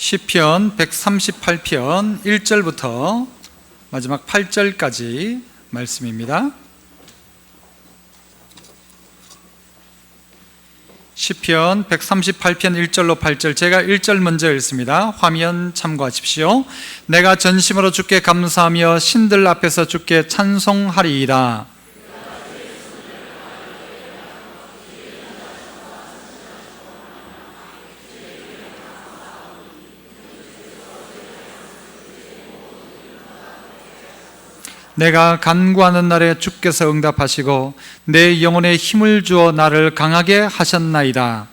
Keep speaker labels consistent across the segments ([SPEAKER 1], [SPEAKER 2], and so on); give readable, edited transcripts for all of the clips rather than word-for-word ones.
[SPEAKER 1] 시편 138편 1절부터 마지막 8절까지 말씀입니다. 시편 138편 1절로 8절, 제가 1절 먼저 읽습니다. 화면 참고하십시오. 내가 전심으로 주께 감사하며 신들 앞에서 주께 찬송하리이다. 내가 간구하는 날에 주께서 응답하시고 내 영혼에 힘을 주어 나를 강하게 하셨나이다.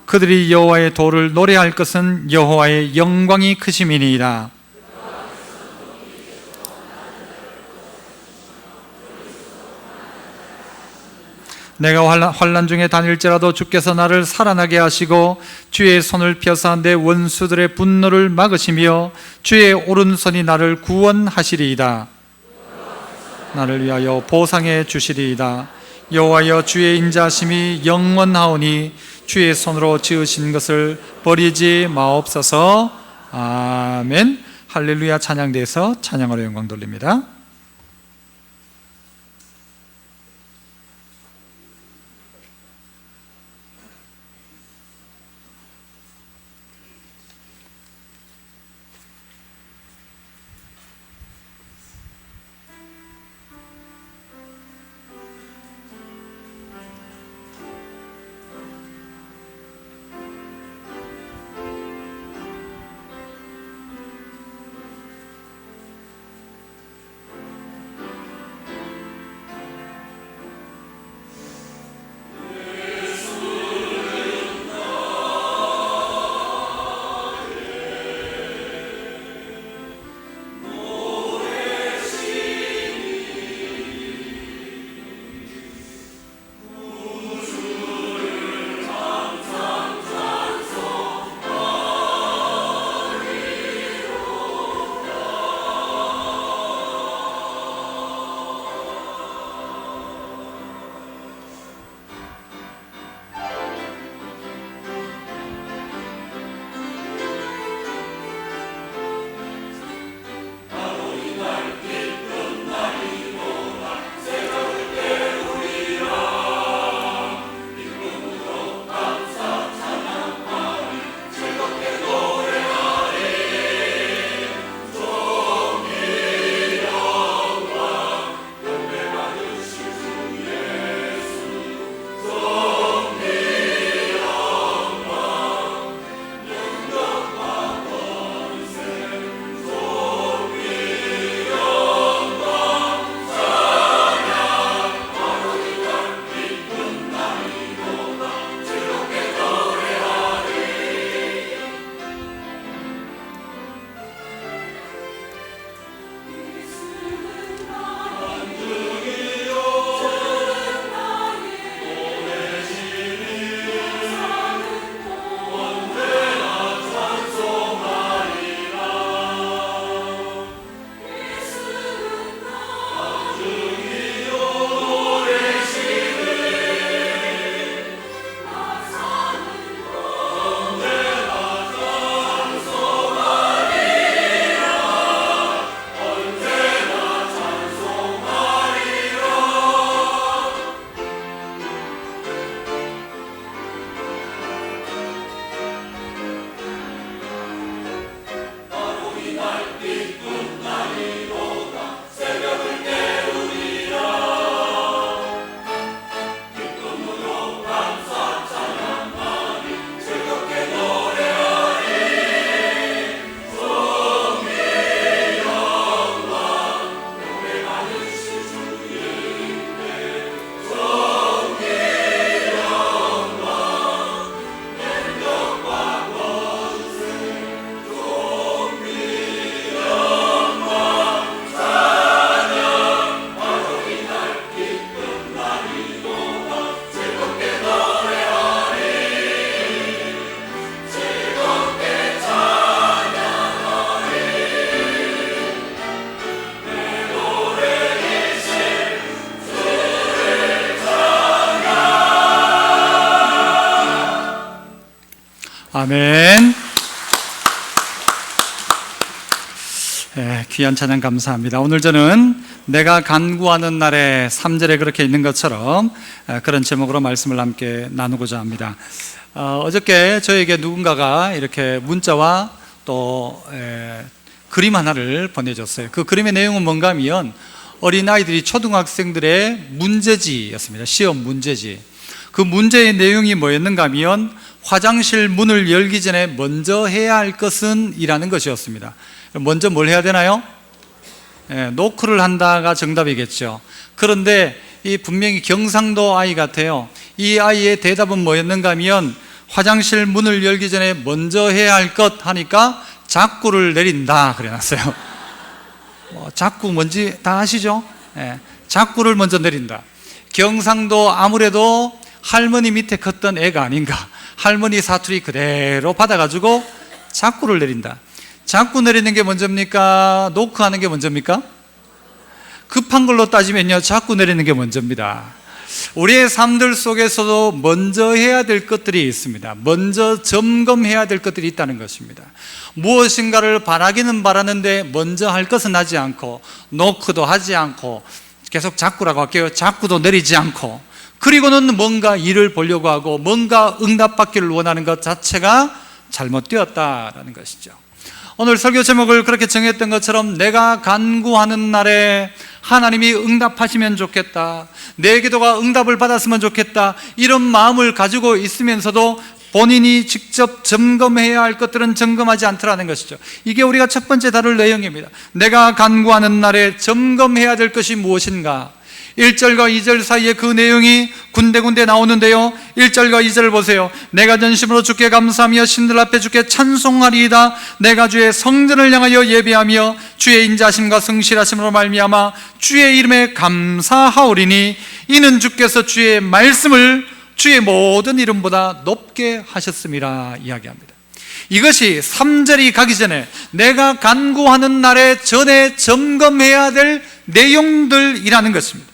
[SPEAKER 1] 그들이 여호와의 도를 노래할 것은 여호와의 영광이 크심이니이다. 내가 환난 중에 다닐지라도 주께서 나를 살아나게 하시고 주의 손을 펴사 내 원수들의 분노를 막으시며 주의 오른손이 나를 구원하시리이다. 나를 위하여 보상해 주시리이다. 여호와여, 주의 인자심이 영원하오니 주의 손으로 지으신 것을 버리지 마옵소서. 아멘. 할렐루야. 찬양대에서 찬양하러 영광 돌립니다. 아멘. 귀한 찬양 감사합니다. 오늘 저는 내가 간구하는 날에 3절에 그렇게 있는 것처럼 그런 제목으로 말씀을 함께 나누고자 합니다. 어저께 저에게 누군가가 이렇게 문자와 또 그림 하나를 보내줬어요. 그 그림의 내용은 뭔가 하면 어린아이들이 초등학생들의 문제지였습니다. 시험 문제지. 그 문제의 내용이 뭐였는가 하면 화장실 문을 열기 전에 먼저 해야 할 것은 이라는 것이었습니다. 먼저 뭘 해야 되나요? 노크를 한다가 정답이겠죠. 그런데 이 분명히 경상도 아이 같아요. 이 아이의 대답은 뭐였는가 하면 화장실 문을 열기 전에 먼저 해야 할 것 하니까 자꾸를 내린다 그래놨어요. 자꾸 뭔지 다 아시죠? 자꾸를 먼저 내린다. 경상도 아무래도 할머니 밑에 컸던 애가 아닌가. 할머니 사투리 그대로 받아가지고 자꾸를 내린다. 자꾸 내리는 게 먼저입니까? 노크하는 게 먼저입니까? 급한 걸로 따지면요, 자꾸 내리는 게 먼저입니다. 우리의 삶들 속에서도 먼저 해야 될 것들이 있습니다. 먼저 점검해야 될 것들이 있다는 것입니다. 무엇인가를 바라기는 바라는데 먼저 할 것은 하지 않고, 노크도 하지 않고, 계속 자꾸라고 할게요. 자꾸도 내리지 않고, 그리고는 뭔가 일을 보려고 하고 뭔가 응답받기를 원하는 것 자체가 잘못되었다라는 것이죠. 오늘 설교 제목을 그렇게 정했던 것처럼 내가 간구하는 날에 하나님이 응답하시면 좋겠다, 내 기도가 응답을 받았으면 좋겠다, 이런 마음을 가지고 있으면서도 본인이 직접 점검해야 할 것들은 점검하지 않더라는 것이죠. 이게 우리가 첫 번째 다룰 내용입니다. 내가 간구하는 날에 점검해야 될 것이 무엇인가. 1절과 2절 사이에 그 내용이 군데군데 나오는데요, 1절과 2절을 보세요. 내가 전심으로 주께 감사하며 신들 앞에 주께 찬송하리이다. 내가 주의 성전을 향하여 예배하며 주의 인자심과 성실하심으로 말미암아 주의 이름에 감사하오리니 이는 주께서 주의 말씀을 주의 모든 이름보다 높게 하셨음이라 이야기합니다. 이것이 3절이 가기 전에 내가 간구하는 날에 전에 점검해야 될 내용들이라는 것입니다.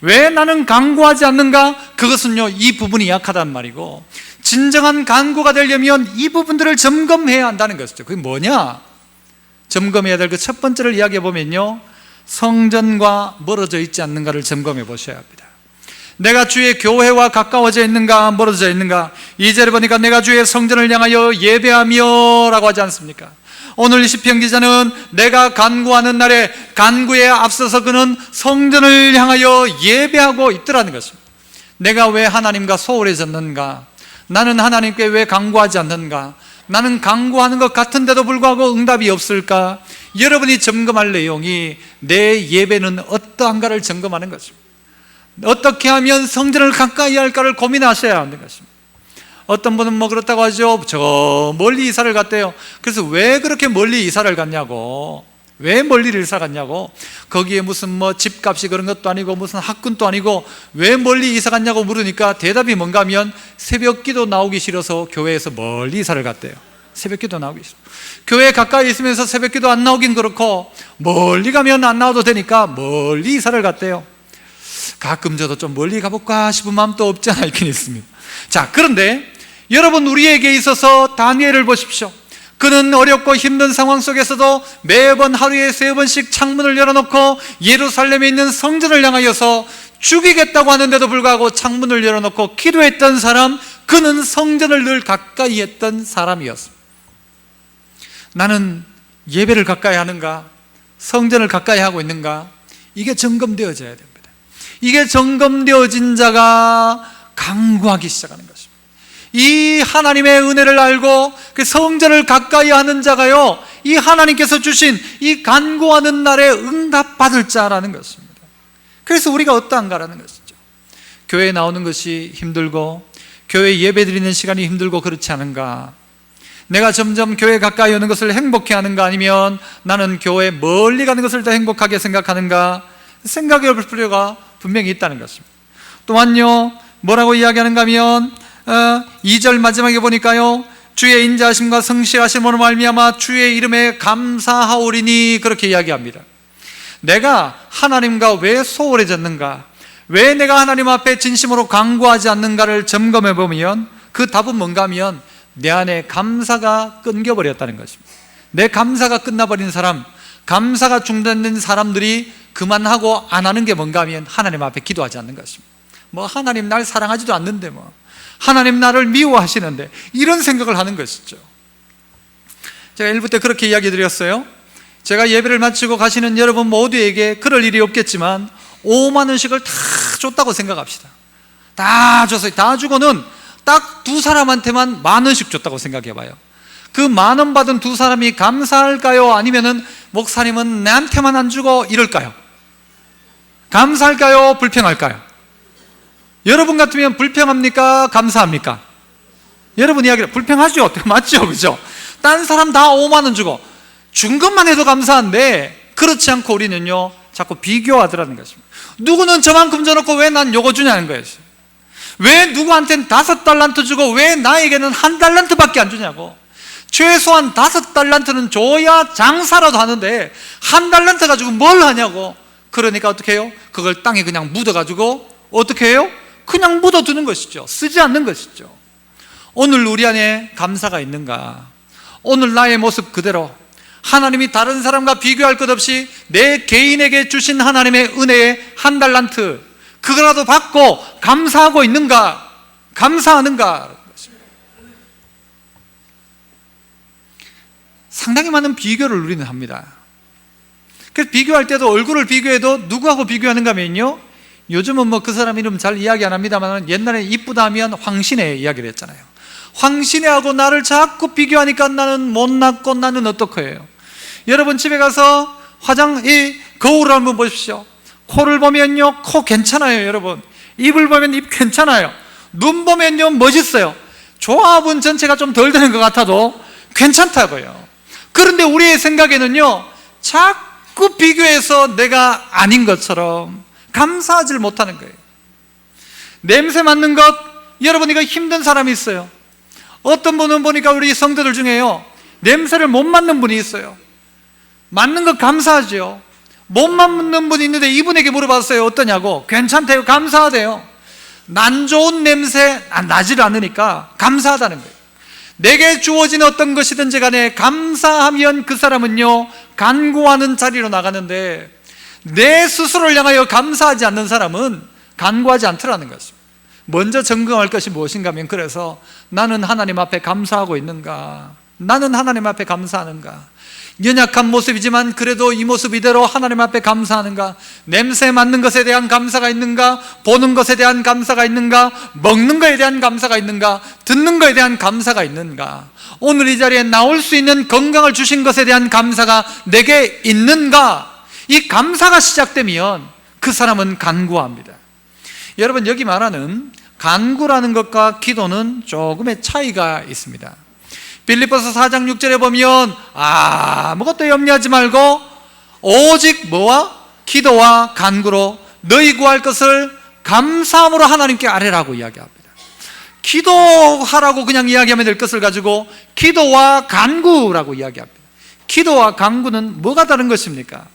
[SPEAKER 1] 왜 나는 간구하지 않는가? 그것은요, 이 부분이 약하단 말이고, 진정한 간구가 되려면 이 부분들을 점검해야 한다는 것이죠. 그게 뭐냐? 점검해야 될 그 첫 번째를 이야기해 보면요, 성전과 멀어져 있지 않는가를 점검해 보셔야 합니다. 내가 주의 교회와 가까워져 있는가, 멀어져 있는가? 2절에 보니까 내가 주의 성전을 향하여 예배하며 라고 하지 않습니까? 오늘 시편 기자는 내가 간구하는 날에 간구에 앞서서 그는 성전을 향하여 예배하고 있더라는 것입니다. 내가 왜 하나님과 소홀해졌는가? 나는 하나님께 왜 간구하지 않는가? 나는 간구하는 것 같은데도 불구하고 응답이 없을까? 여러분이 점검할 내용이 내 예배는 어떠한가를 점검하는 것입니다. 어떻게 하면 성전을 가까이 할까를 고민하셔야 하는 것입니다. 어떤 분은 뭐 그렇다고 하죠. 저 멀리 이사를 갔대요. 그래서 왜 그렇게 멀리 이사를 갔냐고, 왜 멀리 이사 갔냐고, 거기에 무슨 뭐 집값이 그런 것도 아니고 무슨 학군도 아니고 왜 멀리 이사 갔냐고 물으니까 대답이 뭔가 하면 새벽 기도 나오기 싫어서 교회에서 멀리 이사를 갔대요. 새벽 기도 나오기 싫어. 교회 가까이 있으면서 새벽 기도 안 나오긴 그렇고 멀리 가면 안 나와도 되니까 멀리 이사를 갔대요. 가끔 저도 좀 멀리 가볼까 싶은 마음도 없지 않아 있긴 있습니다. 자, 그런데 여러분, 우리에게 있어서 다니엘을 보십시오. 그는 어렵고 힘든 상황 속에서도 매번 하루에 3번씩 창문을 열어놓고 예루살렘에 있는 성전을 향하여서 죽이겠다고 하는데도 불구하고 창문을 열어놓고 기도했던 사람, 그는 성전을 늘 가까이 했던 사람이었습니다. 나는 예배를 가까이 하는가? 성전을 가까이 하고 있는가? 이게 점검되어져야 됩니다. 이게 점검되어진 자가 간구하기 시작하는 것입니다. 이 하나님의 은혜를 알고 그 성전을 가까이 하는 자가요, 이 하나님께서 주신 이 간구하는 날에 응답받을 자라는 것입니다. 그래서 우리가 어떠한가라는 것이죠. 교회에 나오는 것이 힘들고 교회 예배 드리는 시간이 힘들고 그렇지 않은가? 내가 점점 교회 가까이 오는 것을 행복해 하는가? 아니면 나는 교회 멀리 가는 것을 더 행복하게 생각하는가? 생각해 볼 필요가 분명히 있다는 것입니다. 또한요, 뭐라고 이야기하는가 하면 2절 마지막에 보니까요, 주의 인자하심과 성실하심으로 말미암아 주의 이름에 감사하오리니 그렇게 이야기합니다. 내가 하나님과 왜 소홀해졌는가, 왜 내가 하나님 앞에 진심으로 간구하지 않는가를 점검해 보면 그 답은 뭔가 하면 내 안에 감사가 끊겨버렸다는 것입니다. 내 감사가 끝나버린 사람, 감사가 중단된 사람들이 그만하고 안 하는 게 뭔가 하면 하나님 앞에 기도하지 않는 것입니다. 뭐 하나님 날 사랑하지도 않는데, 뭐 하나님 나를 미워하시는데, 이런 생각을 하는 것이죠. 제가 1부 때 그렇게 이야기 드렸어요. 제가 예배를 마치고 가시는 여러분 모두에게 그럴 일이 없겠지만 5만 원씩을 다 줬다고 생각합시다. 다 줬어요. 다 주고는 딱 두 사람한테만 1만 원씩 줬다고 생각해 봐요. 그 1만 원 받은 두 사람이 감사할까요? 아니면은 목사님은 나한테만 안 주고 이럴까요? 감사할까요? 불평할까요? 여러분 같으면 불평합니까? 감사합니까? 여러분 이야기를 불평하죠. 맞죠? 그죠? 딴 사람 다 5만 원 주고 준 것만 해도 감사한데, 그렇지 않고 우리는요 자꾸 비교하더라는 것입니다. 누구는 저만큼 줘놓고 왜 난 요거 주냐는 거예요. 왜 누구한테는 5달란트 주고 왜 나에게는 1달란트밖에 안 주냐고. 최소한 5달란트는 줘야 장사라도 하는데 1달란트 가지고 뭘 하냐고. 그러니까 어떻게 해요? 그걸 땅에 그냥 묻어가지고 어떻게 해요? 그냥 묻어두는 것이죠. 쓰지 않는 것이죠. 오늘 우리 안에 감사가 있는가? 오늘 나의 모습 그대로 하나님이 다른 사람과 비교할 것 없이 내 개인에게 주신 하나님의 은혜의 1달란트, 그거라도 받고 감사하고 있는가? 감사하는가? 상당히 많은 비교를 우리는 합니다. 그래서 비교할 때도 얼굴을 비교해도 누구하고 비교하는가 하면요, 요즘은 뭐 그 사람 이름 잘 이야기 안 합니다만 옛날에 이쁘다 하면 황신혜 이야기를 했잖아요. 황신혜하고 나를 자꾸 비교하니까 나는 못났고 나는 어떡해요. 여러분 집에 가서 이 거울을 한번 보십시오. 코를 보면요 코 괜찮아요. 여러분 입을 보면 입 괜찮아요. 눈 보면요 멋있어요. 조합은 전체가 좀 덜 되는 것 같아도 괜찮다고요. 그런데 우리의 생각에는요 자꾸 비교해서 내가 아닌 것처럼 감사하지 못하는 거예요. 냄새 맡는 것, 여러분 이거 힘든 사람이 있어요. 어떤 분은 보니까 우리 성도들 중에요 냄새를 못 맡는 분이 있어요. 맡는 것 감사하죠. 못 맡는 분이 있는데 이분에게 물어봤어요. 어떠냐고. 괜찮대요. 감사하대요. 난 좋은 냄새 나질 않으니까 감사하다는 거예요. 내게 주어진 어떤 것이든지 간에 감사하면 그 사람은요 간구하는 자리로 나가는데, 내 스스로를 향하여 감사하지 않는 사람은 간구하지 않더라는 것입니다. 먼저 점검할 것이 무엇인가 하면, 그래서 나는 하나님 앞에 감사하고 있는가? 나는 하나님 앞에 감사하는가? 연약한 모습이지만 그래도 이 모습 이대로 하나님 앞에 감사하는가? 냄새 맡는 것에 대한 감사가 있는가? 보는 것에 대한 감사가 있는가? 먹는 것에 대한 감사가 있는가? 듣는 것에 대한 감사가 있는가? 오늘 이 자리에 나올 수 있는 건강을 주신 것에 대한 감사가 내게 있는가? 이 감사가 시작되면 그 사람은 간구합니다. 여러분 여기 말하는 간구라는 것과 기도는 조금의 차이가 있습니다. 빌립보서 4장 6절에 보면 아무것도 염려하지 말고 오직 뭐와? 기도와 간구로 너희 구할 것을 감사함으로 하나님께 아뢰라고 이야기합니다. 기도하라고 그냥 이야기하면 될 것을 가지고 기도와 간구라고 이야기합니다. 기도와 간구는 뭐가 다른 것입니까?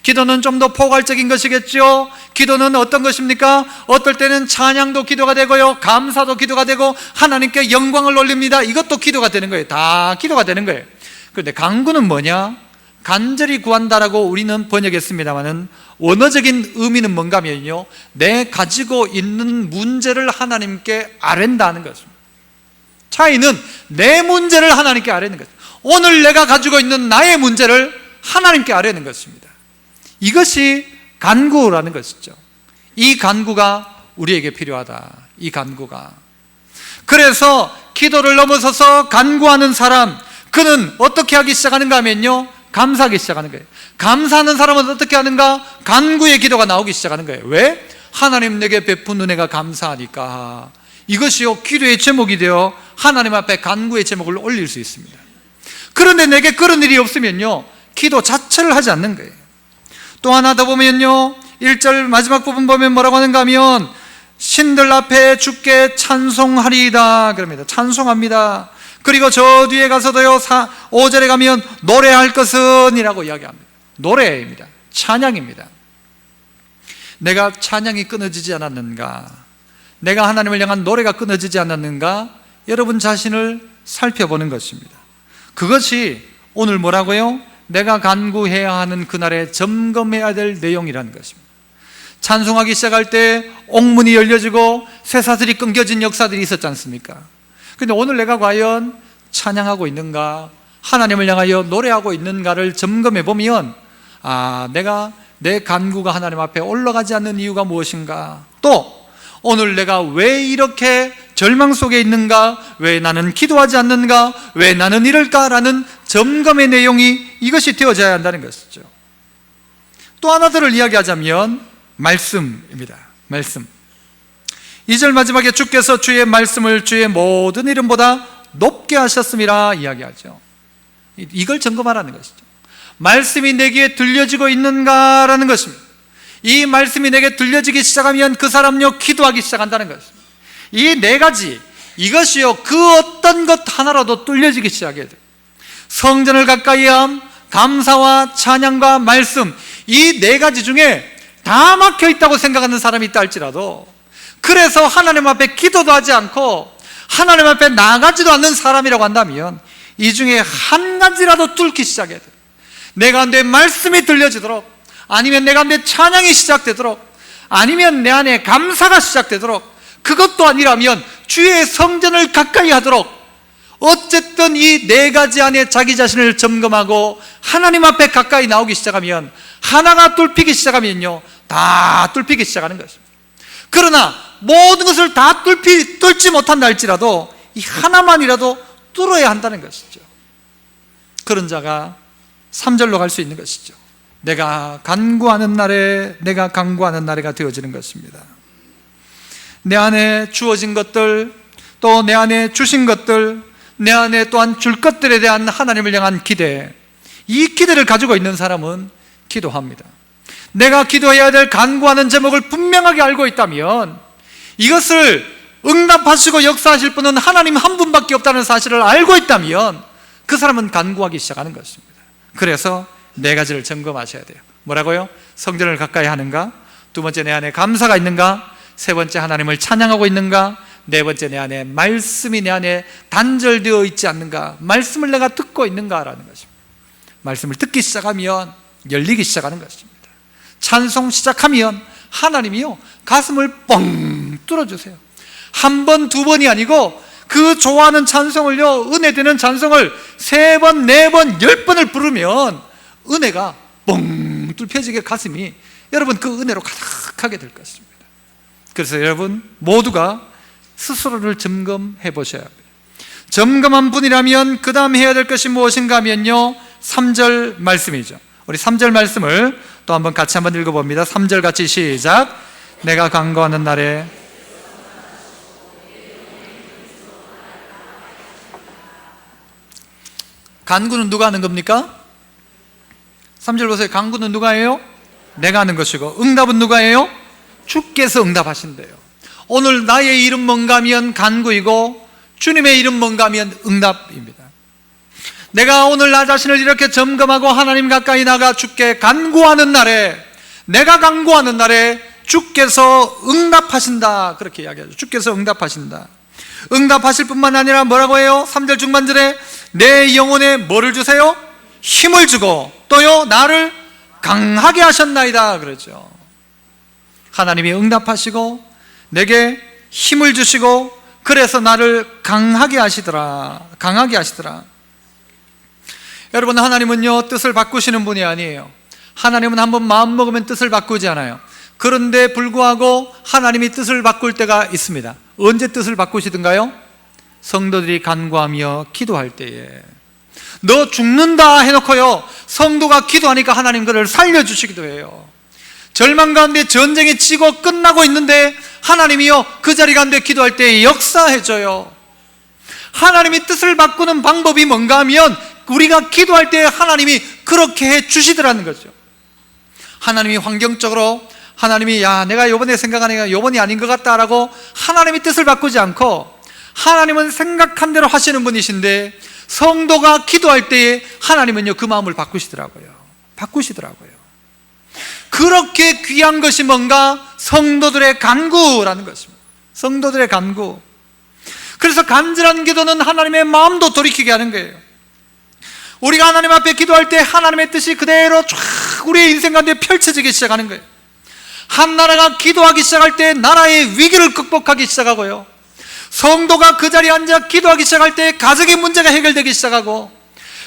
[SPEAKER 1] 기도는 좀 더 포괄적인 것이겠죠. 기도는 어떤 것입니까? 어떨 때는 찬양도 기도가 되고요, 감사도 기도가 되고, 하나님께 영광을 올립니다. 이것도 기도가 되는 거예요. 다 기도가 되는 거예요. 그런데 간구는 뭐냐? 간절히 구한다라고 우리는 번역했습니다만은 원어적인 의미는 뭔가 하면요, 내 가지고 있는 문제를 하나님께 아뢰다는 것입니다. 차이는 내 문제를 하나님께 아뢰는 것입니다. 오늘 내가 가지고 있는 나의 문제를 하나님께 아뢰는 것입니다. 이것이 간구라는 것이죠. 이 간구가 우리에게 필요하다. 이 간구가. 그래서 기도를 넘어서서 간구하는 사람, 그는 어떻게 하기 시작하는가 하면요, 감사하기 시작하는 거예요. 감사하는 사람은 어떻게 하는가? 간구의 기도가 나오기 시작하는 거예요. 왜? 하나님 내게 베푼 은혜가 감사하니까. 이것이요 기도의 제목이 되어 하나님 앞에 간구의 제목을 올릴 수 있습니다. 그런데 내게 그런 일이 없으면요 기도 자체를 하지 않는 거예요. 또 하나 더 보면요 1절 마지막 부분 보면 뭐라고 하는가 하면 신들 앞에 주께 찬송하리이다 그럽니다. 찬송합니다. 그리고 저 뒤에 가서도요 5절에 가면 노래할 것은 이라고 이야기합니다. 노래입니다. 찬양입니다. 내가 찬양이 끊어지지 않았는가? 내가 하나님을 향한 노래가 끊어지지 않았는가? 여러분 자신을 살펴보는 것입니다. 그것이 오늘 뭐라고요? 내가 간구해야 하는 그날에 점검해야 될 내용이라는 것입니다. 찬송하기 시작할 때 옥문이 열려지고 쇠사슬이 끊겨진 역사들이 있었지 않습니까? 근데 오늘 내가 과연 찬양하고 있는가, 하나님을 향하여 노래하고 있는가를 점검해 보면, 내가 내 간구가 하나님 앞에 올라가지 않는 이유가 무엇인가, 또 오늘 내가 왜 이렇게 절망 속에 있는가, 왜 나는 기도하지 않는가, 왜 나는 이럴까라는 점검의 내용이 이것이 되어져야 한다는 것이죠. 또 하나들을 이야기하자면 말씀입니다. 말씀. 2절 마지막에 주께서 주의 말씀을 주의 모든 이름보다 높게 하셨음이라 이야기하죠. 이걸 점검하라는 것이죠. 말씀이 내게 들려지고 있는가라는 것입니다. 이 말씀이 내게 들려지기 시작하면 그 사람요 기도하기 시작한다는 것입니다. 이 네 가지, 이것이요 그 어떤 것 하나라도 뚫려지기 시작해야 돼요. 성전을 가까이 함, 감사와 찬양과 말씀, 이 네 가지 중에 다 막혀 있다고 생각하는 사람이 있다 할지라도, 그래서 하나님 앞에 기도도 하지 않고 하나님 앞에 나가지도 않는 사람이라고 한다면 이 중에 한 가지라도 뚫기 시작해야 돼요. 내 가운데 말씀이 들려지도록, 아니면 내 가운데 찬양이 시작되도록, 아니면 내 안에 감사가 시작되도록, 그것도 아니라면 주의 성전을 가까이 하도록, 어쨌든 이 네 가지 안에 자기 자신을 점검하고 하나님 앞에 가까이 나오기 시작하면, 하나가 뚫히기 시작하면요 다 뚫히기 시작하는 것입니다. 그러나 모든 것을 다 뚫지 못한다 할지라도 이 하나만이라도 뚫어야 한다는 것이죠. 그런 자가 3절로 갈 수 있는 것이죠. 내가 간구하는 날에, 내가 간구하는 날에가 되어지는 것입니다. 내 안에 주어진 것들, 또 내 안에 주신 것들, 내 안에 또한 줄 것들에 대한 하나님을 향한 기대, 이 기대를 가지고 있는 사람은 기도합니다. 내가 기도해야 될 간구하는 제목을 분명하게 알고 있다면, 이것을 응답하시고 역사하실 분은 하나님 한 분밖에 없다는 사실을 알고 있다면 그 사람은 간구하기 시작하는 것입니다. 그래서 네 가지를 점검하셔야 돼요. 뭐라고요? 성전을 가까이 하는가? 두 번째, 내 안에 감사가 있는가? 세 번째, 하나님을 찬양하고 있는가? 네 번째, 내 안에 말씀이 내 안에 단절되어 있지 않는가? 말씀을 내가 듣고 있는가라는 것입니다. 말씀을 듣기 시작하면 열리기 시작하는 것입니다. 찬송 시작하면 하나님이요 가슴을 뻥 뚫어주세요. 한 번, 두 번이 아니고 그 좋아하는 찬송을요, 은혜 되는 찬송을 3번, 4번, 10번을 부르면 은혜가 뻥 뚫혀지게 가슴이 여러분 그 은혜로 가득하게 될 것입니다. 그래서 여러분 모두가 스스로를 점검해 보셔야 합니다. 점검한 분이라면 그 다음 해야 될 것이 무엇인가 하면요 3절 말씀이죠. 우리 3절 말씀을 또 한번 같이 한번 읽어봅니다. 3절 같이 시작. 내가 간구하는 날에 간구는 누가 하는 겁니까? 3절 보세요. 간구는 누가 해요? 내가 하는 것이고, 응답은 누가 해요? 주께서 응답하신대요. 오늘 나의 이름 뭔가 하면 간구이고, 주님의 이름 뭔가 하면 응답입니다. 내가 오늘 나 자신을 이렇게 점검하고 하나님 가까이 나가 주께 간구하는 날에, 내가 간구하는 날에 주께서 응답하신다, 그렇게 이야기하죠. 주께서 응답하신다. 응답하실 뿐만 아니라 뭐라고 해요? 3절 중반절에 내 영혼에 뭐를 주세요? 힘을 주고, 또요 나를 강하게 하셨나이다 그러죠. 하나님이 응답하시고 내게 힘을 주시고, 그래서 나를 강하게 하시더라. 강하게 하시더라. 여러분, 하나님은요 뜻을 바꾸시는 분이 아니에요. 하나님은 한번 마음 먹으면 뜻을 바꾸지 않아요. 그런데 불구하고 하나님이 뜻을 바꿀 때가 있습니다. 언제 뜻을 바꾸시던가요? 성도들이 간구하며 기도할 때에. 너 죽는다 해놓고요 성도가 기도하니까 하나님 그를 살려주시기도 해요. 절망 가운데 전쟁이 치고 끝나고 있는데 하나님이요 그 자리 가운데 기도할 때 역사해줘요. 하나님이 뜻을 바꾸는 방법이 뭔가 하면 우리가 기도할 때 하나님이 그렇게 해주시더라는 거죠. 하나님이 환경적으로 하나님이 야 내가 요번에 생각하니까 요번이 아닌 것 같다라고 하나님이 뜻을 바꾸지 않고, 하나님은 생각한 대로 하시는 분이신데 성도가 기도할 때에 하나님은요 그 마음을 바꾸시더라고요. 그렇게 귀한 것이 뭔가? 성도들의 간구라는 것입니다. 성도들의 간구. 그래서 간절한 기도는 하나님의 마음도 돌이키게 하는 거예요. 우리가 하나님 앞에 기도할 때 하나님의 뜻이 그대로 쫙 우리의 인생 가운데 펼쳐지기 시작하는 거예요. 한 나라가 기도하기 시작할 때 나라의 위기를 극복하기 시작하고요, 성도가 그 자리에 앉아 기도하기 시작할 때 가정의 문제가 해결되기 시작하고,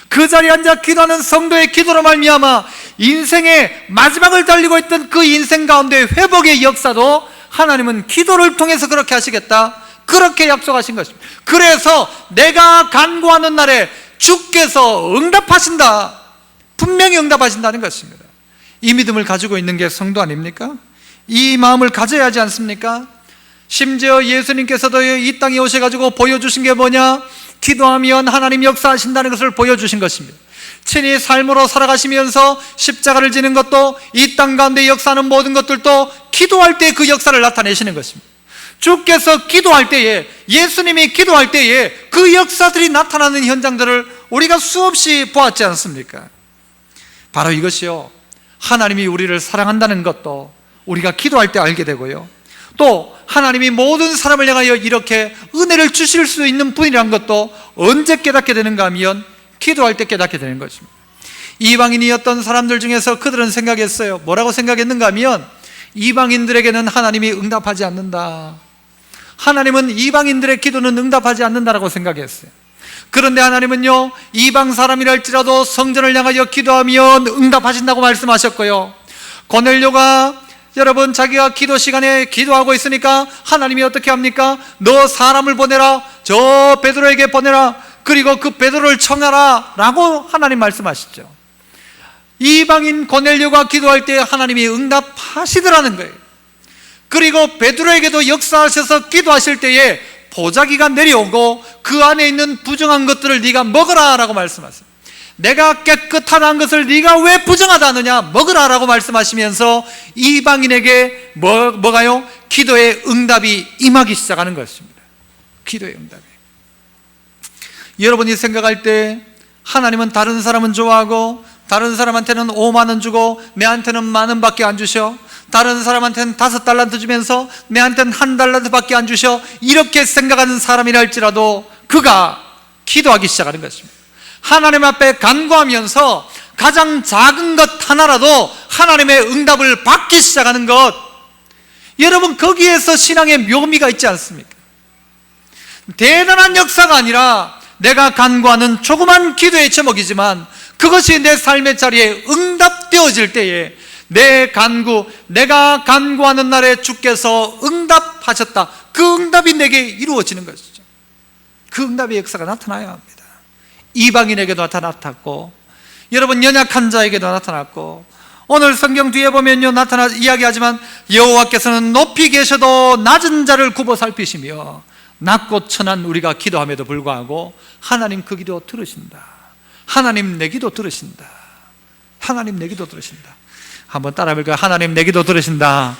[SPEAKER 1] 그 자리에 앉아 기도하는 성도의 기도로 말미암아 인생의 마지막을 달리고 있던 그 인생 가운데 회복의 역사도 하나님은 기도를 통해서 그렇게 하시겠다, 그렇게 약속하신 것입니다. 그래서 내가 간구하는 날에 주께서 응답하신다, 분명히 응답하신다는 것입니다. 이 믿음을 가지고 있는 게 성도 아닙니까? 이 마음을 가져야 하지 않습니까? 심지어 예수님께서도 이 땅에 오셔가지고 보여주신 게 뭐냐? 기도하면 하나님 역사하신다는 것을 보여주신 것입니다. 친히 삶으로 살아가시면서 십자가를 지는 것도, 이 땅 가운데 역사하는 모든 것들도 기도할 때 그 역사를 나타내시는 것입니다. 주께서 기도할 때에, 예수님이 기도할 때에 그 역사들이 나타나는 현장들을 우리가 수없이 보았지 않습니까? 바로 이것이요, 하나님이 우리를 사랑한다는 것도 우리가 기도할 때 알게 되고요, 또 하나님이 모든 사람을 향하여 이렇게 은혜를 주실 수 있는 분이라는 것도 언제 깨닫게 되는가 하면 기도할 때 깨닫게 되는 것입니다. 이방인이었던 사람들 중에서 그들은 생각했어요. 뭐라고 생각했는가 하면 이방인들에게는 하나님이 응답하지 않는다, 하나님은 이방인들의 기도는 응답하지 않는다라고 생각했어요. 그런데 하나님은요, 이방 사람이랄지라도 성전을 향하여 기도하면 응답하신다고 말씀하셨고요, 고넬료가 여러분 자기가 기도 시간에 기도하고 있으니까 하나님이 어떻게 합니까? 너 사람을 보내라, 저 베드로에게 보내라, 그리고 그 베드로를 청하라 라고 하나님 말씀하시죠. 이방인 고넬료가 기도할 때 하나님이 응답하시더라는 거예요. 그리고 베드로에게도 역사하셔서 기도하실 때에 보자기가 내려오고 그 안에 있는 부정한 것들을 네가 먹어라 라고 말씀하세요. 내가 깨끗하다는 것을 네가 왜 부정하다 하느냐, 먹으라 라고 말씀하시면서 이방인에게 뭐가요? 기도의 응답이 임하기 시작하는 것입니다. 기도의 응답이. 여러분이 생각할 때 하나님은 다른 사람은 좋아하고 다른 사람한테는 5만 원 주고 내한테는 10,000원 밖에 안 주셔, 다른 사람한테는 5달란트 주면서 내한테는 1달란트 밖에 안 주셔, 이렇게 생각하는 사람이랄지라도 그가 기도하기 시작하는 것입니다. 하나님 앞에 간구하면서 가장 작은 것 하나라도 하나님의 응답을 받기 시작하는 것, 여러분 거기에서 신앙의 묘미가 있지 않습니까? 대단한 역사가 아니라 내가 간구하는 조그만 기도의 제목이지만 그것이 내 삶의 자리에 응답되어질 때에 내 간구, 내가 간구하는 날에 주께서 응답하셨다, 그 응답이 내게 이루어지는 것이죠. 그 응답의 역사가 나타나야 합니다. 이방인에게도 나타났고, 여러분 연약한 자에게도 나타났고, 오늘 성경 뒤에 보면요 이야기하지만 여호와께서는 높이 계셔도 낮은 자를 굽어 살피시며 낮고 천한 우리가 기도함에도 불구하고 하나님 그 기도 들으신다, 하나님 내 기도 들으신다, 하나님 내 기도 들으신다. 한번 따라 해볼까요? 하나님 내 기도 들으신다.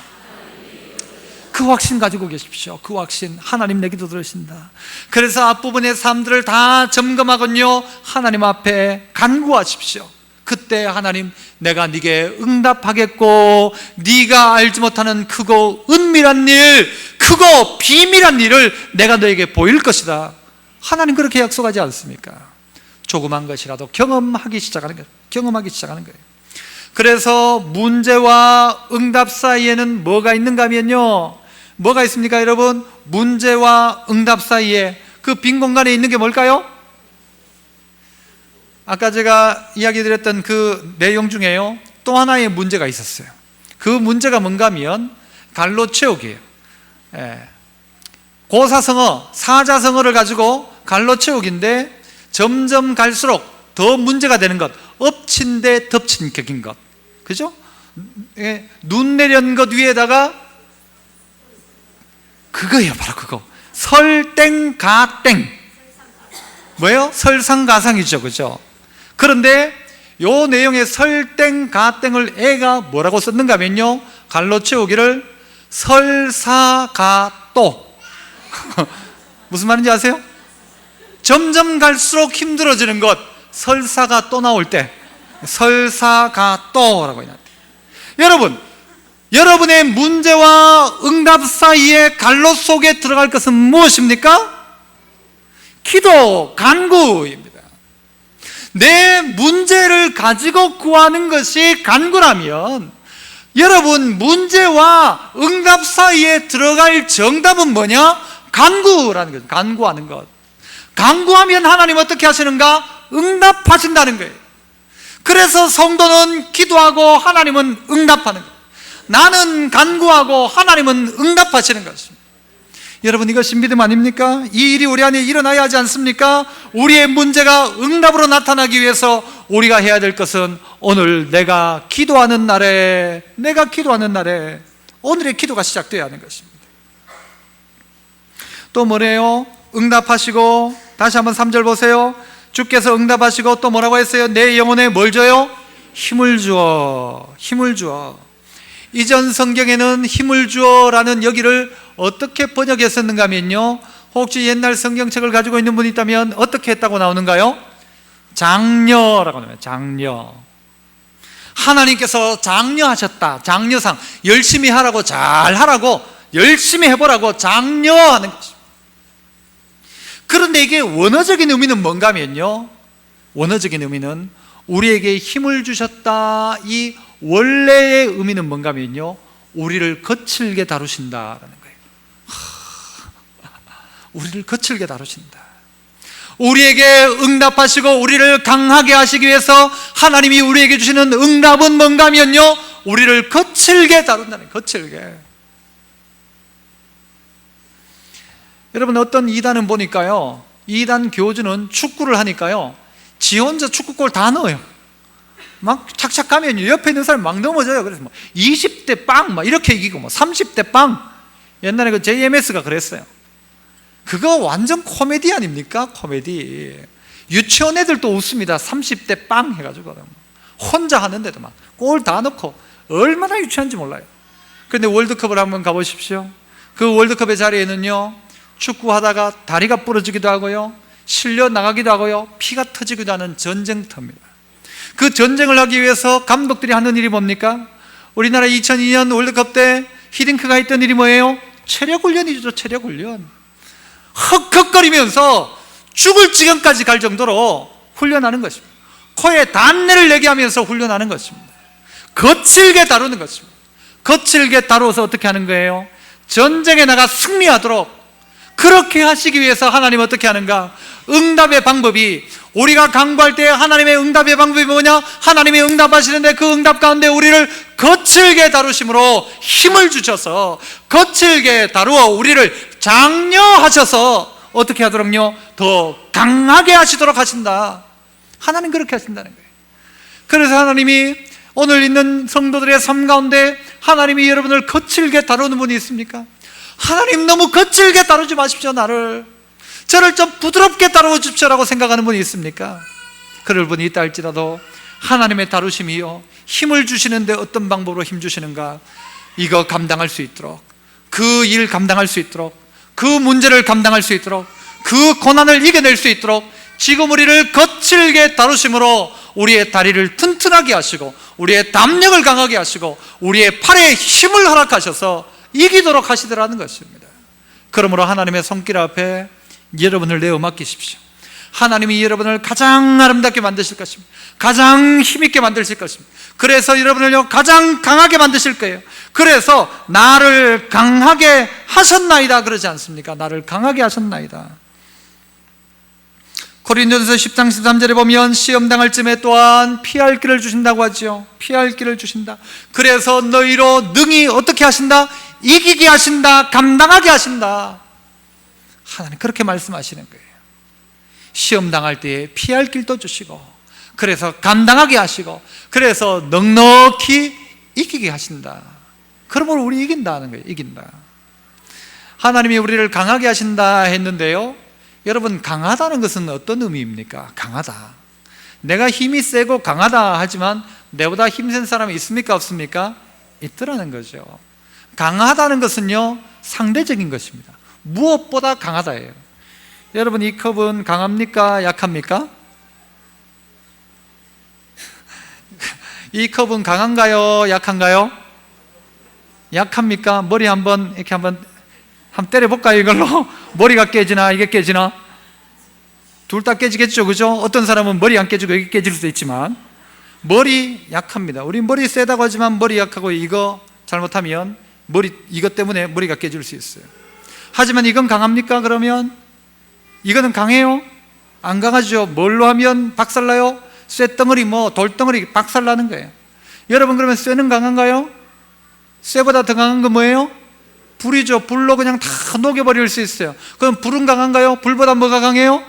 [SPEAKER 1] 그 확신 가지고 계십시오. 그 확신, 하나님 내 기도 들으신다. 그래서 앞부분의 삶들을 다 점검하건요 하나님 앞에 간구하십시오. 그때 하나님, 내가 네게 응답하겠고 네가 알지 못하는 크고 은밀한 일, 크고 비밀한 일을 내가 너에게 보일 것이다. 하나님 그렇게 약속하지 않습니까? 조그만 것이라도 경험하기 시작하는 거예요. 경험하기 시작하는 거예요. 그래서 문제와 응답 사이에는 뭐가 있는가 하면요, 뭐가 있습니까 여러분? 문제와 응답 사이에 그 빈 공간에 있는 게 뭘까요? 아까 제가 이야기 드렸던 그 내용 중에요 또 하나의 문제가 있었어요. 그 문제가 뭔가 하면 갈로 채우기예요. 고사성어, 사자성어를 가지고 갈로 채우기인데 점점 갈수록 더 문제가 되는 것, 엎친 데 덮친 격인 것, 그죠? 눈 내린 것 위에다가 그거예요, 바로 그거. 설땡가땡. 뭐예요? 설상가상이죠, 그죠? 그런데 요 내용의 설땡가땡을 애가 뭐라고 썼는가 하면요 갈로 채우기를 설사가또. 무슨 말인지 아세요? 점점 갈수록 힘들어지는 것, 설사가 또 나올 때 설사가또라고 해요. 여러분, 여러분의 문제와 응답 사이에 갈로 속에 들어갈 것은 무엇입니까? 기도, 간구입니다. 내 문제를 가지고 구하는 것이 간구라면 여러분, 문제와 응답 사이에 들어갈 정답은 뭐냐? 간구라는 거죠. 간구하는 것. 간구하면 하나님 어떻게 하시는가? 응답하신다는 거예요. 그래서 성도는 기도하고 하나님은 응답하는 거예요. 나는 간구하고 하나님은 응답하시는 것입니다. 여러분, 이것이 믿음 아닙니까? 이 일이 우리 안에 일어나야 하지 않습니까? 우리의 문제가 응답으로 나타나기 위해서 우리가 해야 될 것은 오늘 내가 기도하는 날에 오늘의 기도가 시작되어야 하는 것입니다. 또 뭐래요? 응답하시고, 다시 한번 3절 보세요. 주께서 응답하시고 또 뭐라고 했어요? 내 영혼에 뭘 줘요? 힘을 주어. 힘을 주어. 이전 성경에는 힘을 주어라는 여기를 어떻게 번역했었는가 하면요, 혹시 옛날 성경책을 가지고 있는 분이 있다면 어떻게 했다고 나오는가요? 장려라고 나와요. 장려. 하나님께서 장려하셨다. 장려상. 열심히 하라고, 잘 하라고, 열심히 해보라고 장려하는 것입니다. 그런데 이게 원어적인 의미는 뭔가 하면요, 원어적인 의미는 우리에게 힘을 주셨다, 이 원래의 의미는 뭔가 하면요, 우리를 거칠게 다루신다라는 거예요. 우리를 거칠게 다루신다. 우리에게 응답하시고 우리를 강하게 하시기 위해서 하나님이 우리에게 주시는 응답은 뭔가 하면요, 우리를 거칠게 다룬다는 거예요. 거칠게. 여러분, 어떤 이단은 보니까요, 이단 교주는 축구를 하니까요, 지 혼자 축구골 다 넣어요. 막 착착 가면 옆에 있는 사람이 막 넘어져요. 그래서 뭐 20대 빵 막 이렇게 이기고, 뭐 30대 빵. 옛날에 그 JMS가 그랬어요. 그거 완전 코미디 아닙니까? 코미디. 유치원 애들도 웃습니다. 30대 빵 해가지고 혼자 하는데도 막 골 다 넣고 얼마나 유치한지 몰라요. 그런데 월드컵을 한번 가보십시오. 그 월드컵의 자리에는요, 축구하다가 다리가 부러지기도 하고요, 실려 나가기도 하고요, 피가 터지기도 하는 전쟁터입니다. 그 전쟁을 하기 위해서 감독들이 하는 일이 뭡니까? 우리나라 2002년 월드컵 때 히딩크가 했던 일이 뭐예요? 체력 훈련이죠. 체력 훈련. 헉헉거리면서 죽을 지경까지 갈 정도로 훈련하는 것입니다. 코에 단내를 내게 하면서 훈련하는 것입니다. 거칠게 다루는 것입니다. 거칠게 다루어서 어떻게 하는 거예요? 전쟁에 나가 승리하도록. 그렇게 하시기 위해서 하나님 어떻게 하는가? 응답의 방법이, 우리가 간구할 때 하나님의 응답의 방법이 뭐냐? 하나님이 응답하시는데 그 응답 가운데 우리를 거칠게 다루심으로 힘을 주셔서 거칠게 다루어 우리를 장려하셔서 어떻게 하도록요? 더 강하게 하시도록 하신다. 하나님 그렇게 하신다는 거예요. 그래서 하나님이 오늘 있는 성도들의 삶 가운데 하나님이 여러분을 거칠게 다루는 분이 있습니까? 하나님 너무 거칠게 다루지 마십시오. 저를 좀 부드럽게 다루어 주십시오라고 생각하는 분이 있습니까? 그럴 분이 있다 할지라도 하나님의 다루심이요, 힘을 주시는데 어떤 방법으로 힘 주시는가? 이거 감당할 수 있도록, 그 일 감당할 수 있도록, 그 문제를 감당할 수 있도록, 그 고난을 이겨낼 수 있도록 지금 우리를 거칠게 다루심으로 우리의 다리를 튼튼하게 하시고 우리의 담력을 강하게 하시고 우리의 팔에 힘을 허락하셔서 이기도록 하시더라는 것입니다. 그러므로 하나님의 손길 앞에 여러분을 내어 맡기십시오. 하나님이 여러분을 가장 아름답게 만드실 것입니다. 가장 힘있게 만드실 것입니다. 그래서 여러분을 가장 강하게 만드실 거예요. 그래서 나를 강하게 하셨나이다 그러지 않습니까? 나를 강하게 하셨나이다. 고린도전서 10장 13절에 보면 시험 당할 쯤에 또한 피할 길을 주신다고 하죠. 피할 길을 주신다. 그래서 너희로 능히 어떻게 하신다? 이기게 하신다. 감당하게 하신다. 하나님 그렇게 말씀하시는 거예요. 시험 당할 때에 피할 길도 주시고, 그래서 감당하게 하시고, 그래서 넉넉히 이기게 하신다. 그러므로 우리 이긴다는 거예요. 이긴다. 하나님이 우리를 강하게 하신다 했는데요, 여러분, 강하다는 것은 어떤 의미입니까? 강하다. 내가 힘이 세고 강하다 하지만 내보다 힘센 사람이 있습니까? 없습니까? 있더라는 거죠. 강하다는 것은요, 상대적인 것입니다. 무엇보다 강하다예요. 여러분, 이 컵은 강합니까? 약합니까? 이 컵은 강한가요? 약한가요? 약합니까? 머리 한번 이렇게 한번 때려볼까요? 이걸로? 머리가 깨지나? 이게 깨지나? 둘 다 깨지겠죠, 그죠? 어떤 사람은 머리 안 깨지고 여기 깨질 수도 있지만 머리 약합니다. 우리 머리 세다고 하지만 머리 약하고 이거 잘못하면 이것 때문에 머리가 깨질 수 있어요. 하지만 이건 강합니까? 그러면 이거는 강해요? 안 강하죠. 뭘로 하면 박살나요? 쇠덩어리 돌덩어리 박살나는 거예요. 여러분, 그러면 쇠는 강한가요? 쇠보다 더 강한 건 뭐예요? 불이죠. 불로 그냥 다 녹여버릴 수 있어요. 그럼 불은 강한가요? 불보다 뭐가 강해요?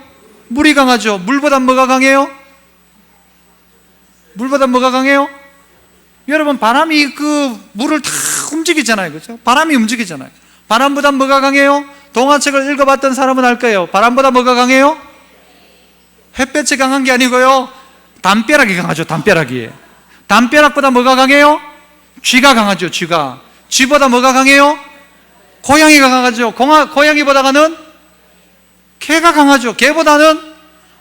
[SPEAKER 1] 물이 강하죠. 물보다 뭐가 강해요? 물보다 뭐가 강해요? 여러분, 바람이 그 물을 다 움직이잖아요, 그죠? 바람이 움직이잖아요. 바람보다 뭐가 강해요? 동화책을 읽어봤던 사람은 알 거예요. 바람보다 뭐가 강해요? 햇볕이 강한 게 아니고요, 담벼락이 강하죠. 담벼락보다 뭐가 강해요? 쥐가 강하죠. 쥐보다 뭐가 강해요? 고양이가 강하죠. 고양이보다는 개가 강하죠. 개보다는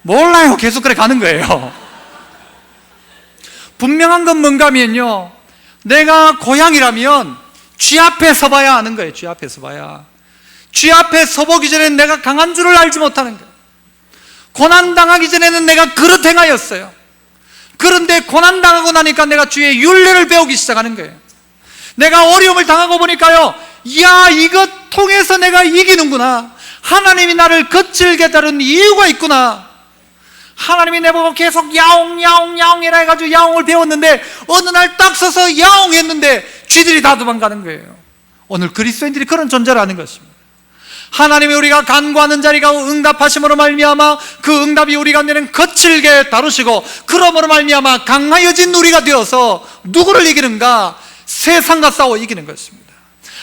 [SPEAKER 1] 몰라요. 계속 그래 가는 거예요. 분명한 건 뭔가 하면요, 내가 고양이라면 쥐 앞에 서봐야 아는 거예요. 쥐 앞에 서보기 전에 내가 강한 줄을 알지 못하는 거예요. 고난당하기 전에는 내가 그릇 행하였어요. 그런데 고난당하고 나니까 내가 주의 윤례를 배우기 시작하는 거예요. 내가 어려움을 당하고 보니까요, 이야, 이것 통해서 내가 이기는구나. 하나님이 나를 거칠게 다룬 이유가 있구나. 하나님이 내보고 계속 야옹이라 해가지고 야옹을 배웠는데 어느 날 딱 서서 야옹했는데 쥐들이 다 도망가는 거예요. 오늘 그리스도인들이 그런 존재라는 것입니다. 하나님이 우리가 간구하는 자리가 응답하심으로 말미암아 그 응답이 우리 가운데는 거칠게 다루시고, 그러므로 말미암아 강하여진 우리가 되어서 누구를 이기는가? 세상과 싸워 이기는 것입니다.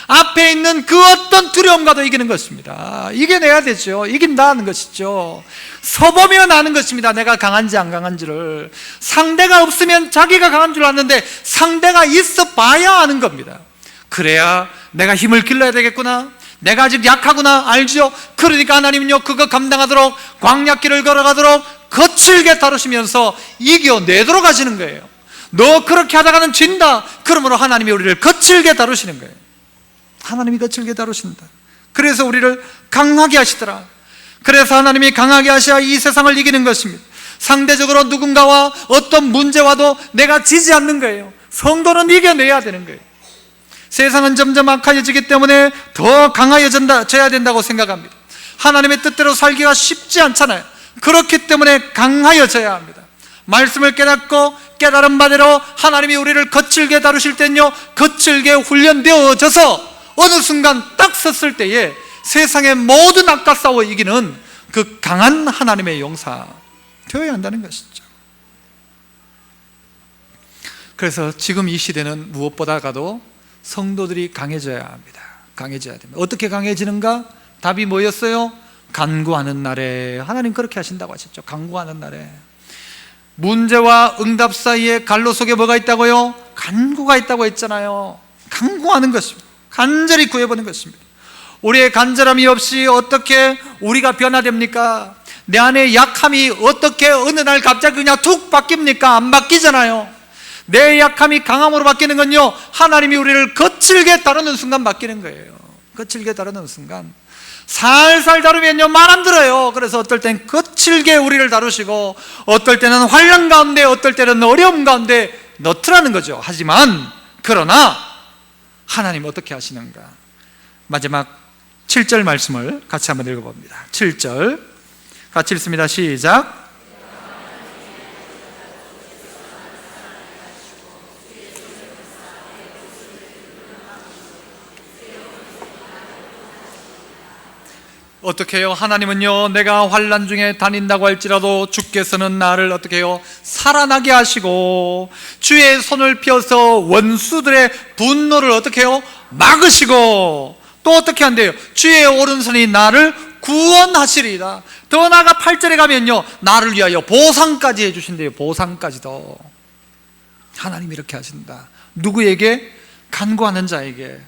[SPEAKER 1] 앞에 있는 그 어떤 두려움과도 이기는 것입니다. 이겨내야 되죠. 이긴다는 것이죠. 서보면 아는 것입니다. 내가 강한지 안 강한지를. 상대가 없으면 자기가 강한 줄 아는데 상대가 있어 봐야 아는 겁니다. 그래야 내가 힘을 길러야 되겠구나, 내가 아직 약하구나 알죠? 그러니까 하나님은요, 그거 감당하도록 광야길을 걸어가도록 거칠게 다루시면서 이겨내도록 하시는 거예요. 너 그렇게 하다가는 진다. 그러므로 하나님이 우리를 거칠게 다루시는 거예요. 하나님이 거칠게 다루신다. 그래서 우리를 강하게 하시더라. 그래서 하나님이 강하게 하셔야 이 세상을 이기는 것입니다. 상대적으로 누군가와 어떤 문제와도 내가 지지 않는 거예요. 성도는 이겨내야 되는 거예요. 세상은 점점 악해지기 때문에 더 강하여져야 된다고 생각합니다. 하나님의 뜻대로 살기가 쉽지 않잖아요. 그렇기 때문에 강하여져야 합니다. 말씀을 깨닫고 깨달은 바대로 하나님이 우리를 거칠게 다루실 때는요, 거칠게 훈련되어져서 어느 순간 딱 섰을 때에 세상의 모든 악과 싸워 이기는 그 강한 하나님의 용사 되어야 한다는 것이죠. 그래서 지금 이 시대는 무엇보다가도 성도들이 강해져야 합니다. 강해져야 됩니다. 어떻게 강해지는가? 답이 뭐였어요? 간구하는 날에. 하나님 그렇게 하신다고 하셨죠. 간구하는 날에. 문제와 응답 사이에 갈로 속에 뭐가 있다고요? 간구가 있다고 했잖아요. 간구하는 것입니다. 간절히 구해보는 것입니다. 우리의 간절함이 없이 어떻게 우리가 변화됩니까? 내 안에 약함이 어떻게 어느 날 갑자기 그냥 툭 바뀝니까? 안 바뀌잖아요. 내 약함이 강함으로 바뀌는 건요, 하나님이 우리를 거칠게 다루는 순간 바뀌는 거예요. 거칠게 다루는 순간. 살살 다루면요, 말 안 들어요. 그래서 어떨 땐 거칠게 우리를 다루시고, 어떨 때는 환난 가운데, 어떨 때는 어려움 가운데 넣더라는 거죠. 하지만 그러나 하나님 어떻게 하시는가? 마지막 7절 말씀을 같이 한번 읽어봅니다. 7절 같이 읽습니다. 시작. 어떻게 해요? 하나님은요, 내가 환난 중에 다닌다고 할지라도 주께서는 나를 어떻게 해요? 살아나게 하시고 주의 손을 펴서 원수들의 분노를 어떻게 해요? 막으시고 또 어떻게 한대요? 주의 오른손이 나를 구원하시리이다. 더 나아가 8절에 가면요, 나를 위하여 보상까지 해주신대요. 보상까지도. 하나님이 이렇게 하신다. 누구에게? 간구하는 자에게.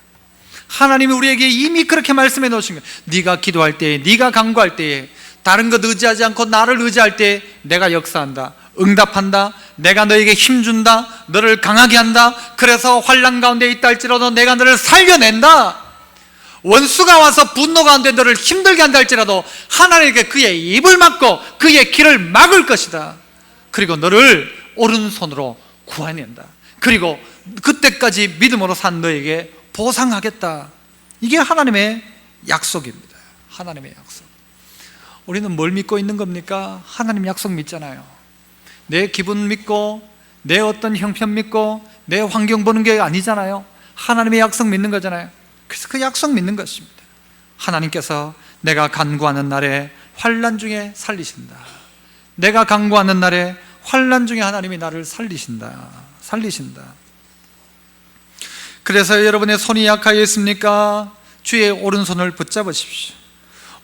[SPEAKER 1] 하나님이 우리에게 이미 그렇게 말씀해 놓으신 거예요. 네가 기도할 때에, 네가 간구할 때에, 다른 것 의지하지 않고 나를 의지할 때에 내가 역사한다, 응답한다, 내가 너에게 힘준다, 너를 강하게 한다. 그래서 환난 가운데 있다 할지라도 내가 너를 살려낸다. 원수가 와서 분노 가운데 너를 힘들게 한다 할지라도 하나님께 그의 입을 막고 그의 길을 막을 것이다. 그리고 너를 오른손으로 구해낸다. 그리고 그때까지 믿음으로 산 너에게 보상하겠다. 이게 하나님의 약속입니다. 하나님의 약속. 우리는 뭘 믿고 있는 겁니까? 하나님 약속 믿잖아요. 내 기분 믿고 내 어떤 형편 믿고 내 환경 보는 게 아니잖아요. 하나님의 약속 믿는 거잖아요. 그래서 그 약속 믿는 것입니다. 하나님께서 내가 간구하는 날에 환난 중에 살리신다. 내가 간구하는 날에 환난 중에 하나님이 나를 살리신다. 그래서 여러분의 손이 약하여 있습니까? 주의 오른손을 붙잡으십시오.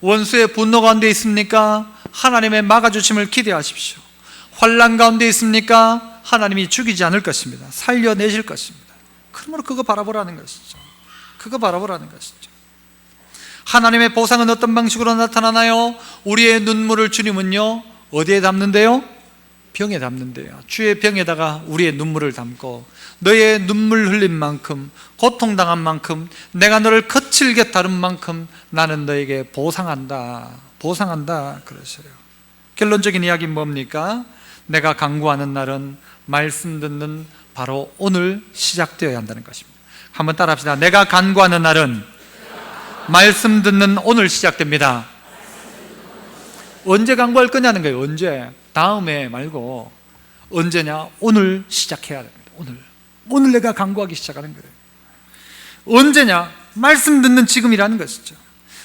[SPEAKER 1] 원수의 분노 가운데 있습니까? 하나님의 막아주심을 기대하십시오. 환난 가운데 있습니까? 하나님이 죽이지 않을 것입니다. 살려내실 것입니다. 그러므로 그거 바라보라는 것이죠. 하나님의 보상은 어떤 방식으로 나타나나요? 우리의 눈물을 주님은요 어디에 담는데요? 병에 담는데요. 주의 병에다가 우리의 눈물을 담고 너의 눈물 흘린 만큼, 고통당한 만큼, 내가 너를 거칠게 다룬 만큼 나는 너에게 보상한다 그러셔요. 결론적인 이야기는 뭡니까? 내가 간구하는 날은 말씀 듣는 바로 오늘 시작되어야 한다는 것입니다. 한번 따라합시다. 내가 간구하는 날은 말씀 듣는 오늘 시작됩니다. 언제 간구할 거냐는 거예요. 언제? 다음에 말고 언제냐? 오늘 시작해야 됩니다. 오늘 내가 간구하기 시작하는 거예요. 언제냐? 말씀 듣는 지금이라는 것이죠.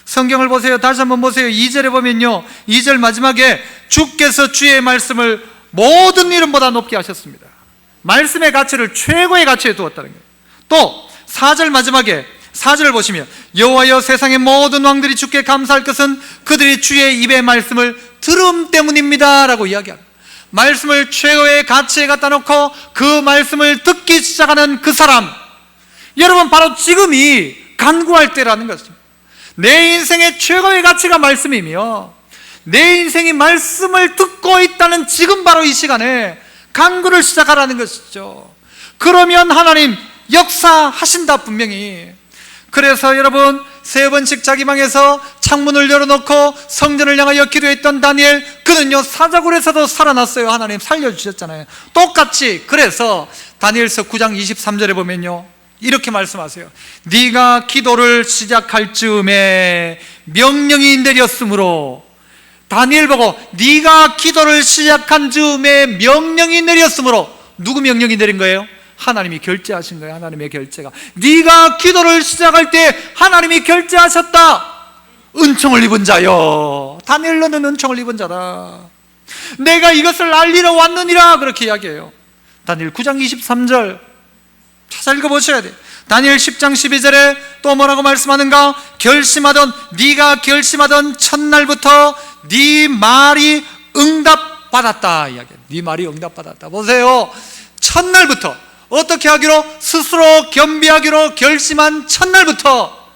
[SPEAKER 1] 성경을 보세요. 다시 한번 보세요. 2절에 보면요, 2절 마지막에 주께서 주의 말씀을 모든 이름보다 높게 하셨습니다. 말씀의 가치를 최고의 가치에 두었다는 거예요. 또 4절 마지막에 4절을 보시면 여호와여 세상의 모든 왕들이 주께 감사할 것은 그들이 주의 입의 말씀을 들음 때문입니다 라고 이야기합니다. 말씀을 최고의 가치에 갖다 놓고 그 말씀을 듣기 시작하는 그 사람, 여러분 바로 지금이 간구할 때라는 것입니다. 내 인생의 최고의 가치가 말씀이며 내 인생이 말씀을 듣고 있다는 지금 바로 이 시간에 간구를 시작하라는 것이죠. 그러면 하나님 역사하신다 분명히. 그래서 여러분 3번씩 자기 방에서 창문을 열어놓고 성전을 향하여 기도했던 다니엘, 그는요 사자굴에서도 살아났어요. 하나님 살려주셨잖아요. 똑같이 그래서 다니엘서 9장 23절에 보면요 이렇게 말씀하세요. 네가 기도를 시작할 즈음에 명령이 내렸으므로, 다니엘 보고 네가 기도를 시작한 즈음에 명령이 내렸으므로, 누구 명령이 내린 거예요? 하나님이 결제하신 거예요. 하나님의 결제가. 네가 기도를 시작할 때 하나님이 결제하셨다. 은총을 입은 자여, 다니엘 너는 은총을 입은 자다. 내가 이것을 알리러 왔느니라 그렇게 이야기해요. 다니엘 9장 23절 찾아 읽어보셔야 돼요. 다니엘 10장 12절에 또 뭐라고 말씀하는가? 네가 결심하던 첫날부터 네 말이 응답받았다 이야기해요. 네 말이 응답받았다. 보세요. 첫날부터 어떻게 하기로? 스스로 겸비하기로 결심한 첫날부터.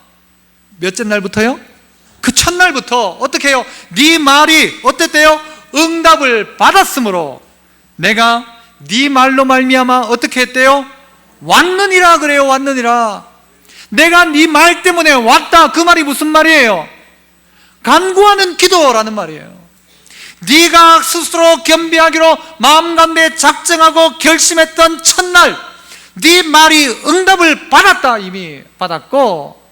[SPEAKER 1] 몇째 날부터요? 그 첫날부터 어떻게 해요? 네 말이 어땠대요? 응답을 받았으므로 내가 네 말로 말미암아 어떻게 했대요? 왔느니라 그래요. 왔느니라. 내가 네 말 때문에 왔다. 그 말이 무슨 말이에요? 간구하는 기도라는 말이에요. 네가 스스로 겸비하기로 마음 가운데 작정하고 결심했던 첫날 네 말이 응답을 받았다. 이미 받았고,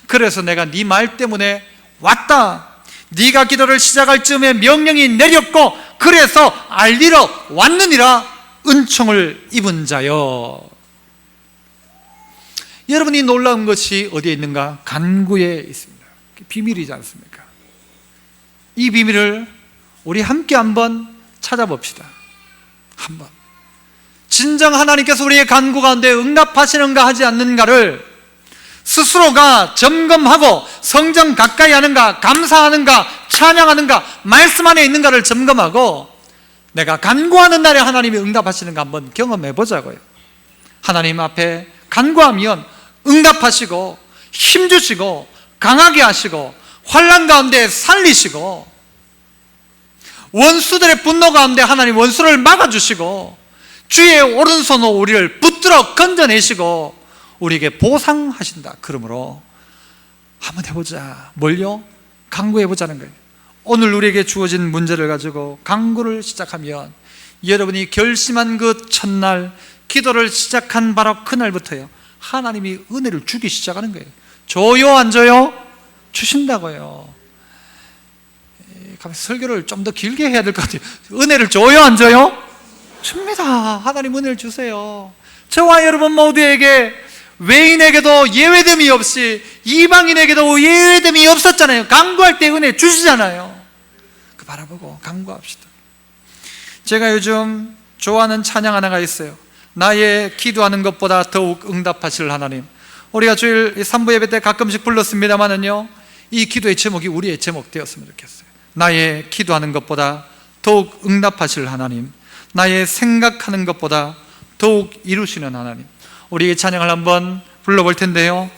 [SPEAKER 1] 그래서 내가 네 말 때문에 왔다. 네가 기도를 시작할 즈음에 명령이 내렸고 그래서 알리러 왔느니라. 은총을 입은 자여. 여러분이 놀라운 것이 어디에 있는가? 간구에 있습니다. 비밀이지 않습니까? 이 비밀을 우리 함께 한번 찾아봅시다. 한번. 진정 하나님께서 우리의 간구 가운데 응답하시는가 하지 않는가를 스스로가 점검하고 성전 가까이 하는가, 감사하는가, 찬양하는가, 말씀 안에 있는가를 점검하고 내가 간구하는 날에 하나님이 응답하시는가 한번 경험해 보자고요. 하나님 앞에 간구하면 응답하시고 힘주시고 강하게 하시고 환난 가운데 살리시고 원수들의 분노 가운데 하나님 원수를 막아주시고 주의 오른손으로 우리를 붙들어 건져내시고 우리에게 보상하신다. 그러므로 한번 해보자. 뭘요? 강구해보자는 거예요. 오늘 우리에게 주어진 문제를 가지고 강구를 시작하면 여러분이 결심한 그 첫날 기도를 시작한 바로 그날부터요, 하나님이 은혜를 주기 시작하는 거예요. 줘요 안 줘요? 주신다고요. 설교를 좀 더 길게 해야 될 것 같아요. 은혜를 줘요 안 줘요? 줍니다. 하나님 은혜를 주세요. 저와 여러분 모두에게, 외인에게도 예외됨이 없이 이방인에게도 예외됨이 없었잖아요. 강구할 때 은혜 주시잖아요. 그 바라보고 강구합시다. 제가 요즘 좋아하는 찬양 하나가 있어요. 나의 기도하는 것보다 더욱 응답하실 하나님. 우리가 주일 3부 예배 때 가끔씩 불렀습니다만은요, 이 기도의 제목이 우리의 제목 되었으면 좋겠어요. 나의 기도하는 것보다 더욱 응답하실 하나님, 나의 생각하는 것보다 더욱 이루시는 하나님. 우리의 찬양을 한번 불러볼 텐데요,